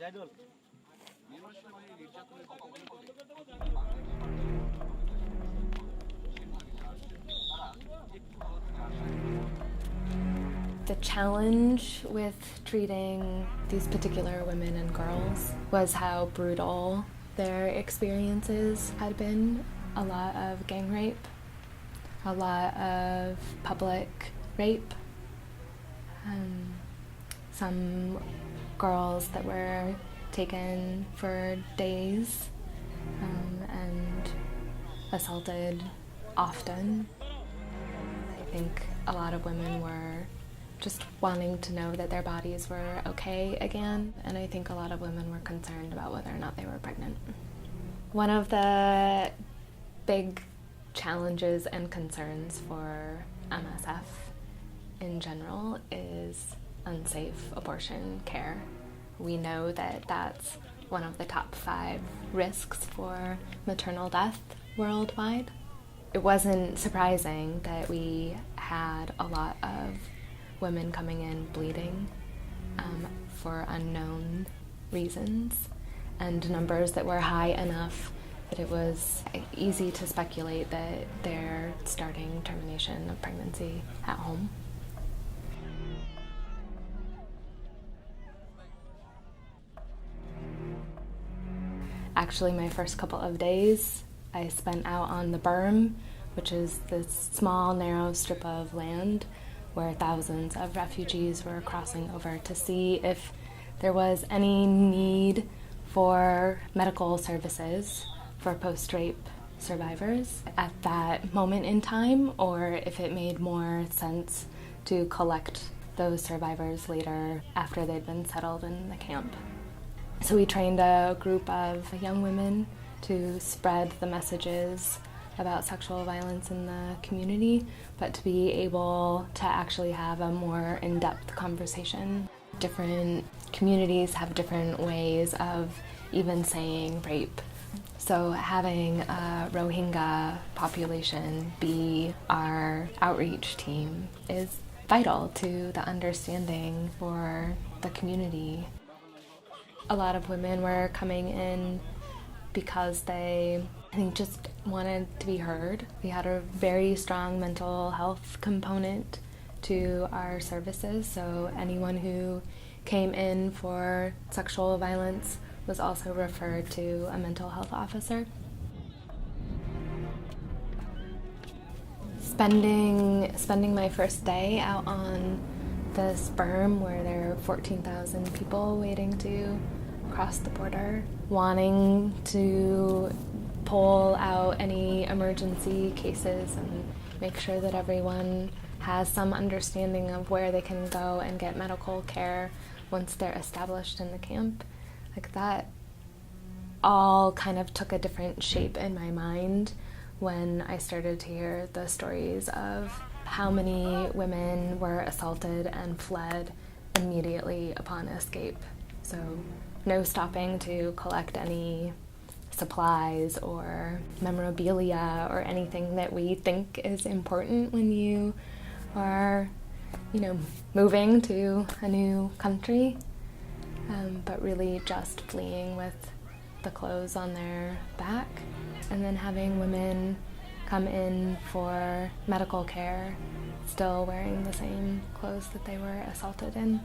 The challenge with treating these particular women and girls was how brutal their experiences had been. A lot of gang rape, a lot of public rape, some girls that were taken for days and assaulted often. I think a lot of women were just wanting to know that their bodies were okay again, and I think a lot of women were concerned about whether or not they were pregnant. One of the big challenges and concerns for MSF in general is unsafe abortion care. We know that that's one of the top 5 risks for maternal death worldwide. It wasn't surprising that we had a lot of women coming in bleeding for unknown reasons, and numbers that were high enough that it was easy to speculate that they're starting termination of pregnancy at home. Actually, my first couple of days I spent out on the berm, which is this small, narrow strip of land where thousands of refugees were crossing over to see if there was any need for medical services for post-rape survivors at that moment in time, or if it made more sense to collect those survivors later after they'd been settled in the camp. So we trained a group of young women to spread the messages about sexual violence in the community, but to be able to actually have a more in-depth conversation. Different communities have different ways of even saying rape. So having a Rohingya population be our outreach team is vital to the understanding for the community. A lot of women were coming in because they, I think, just wanted to be heard. We had a very strong mental health component to our services, so anyone who came in for sexual violence was also referred to a mental health officer. Spending my first day out on this berm where there are 14,000 people waiting to cross the border, wanting to pull out any emergency cases and make sure that everyone has some understanding of where they can go and get medical care once they're established in the camp. Like that all kind of took a different shape in my mind when I started to hear the stories of how many women were assaulted and fled immediately upon escape. So no stopping to collect any supplies or memorabilia or anything that we think is important when you are, moving to a new country, but really just fleeing with the clothes on their back, and then having women come in for medical care still wearing the same clothes that they were assaulted in.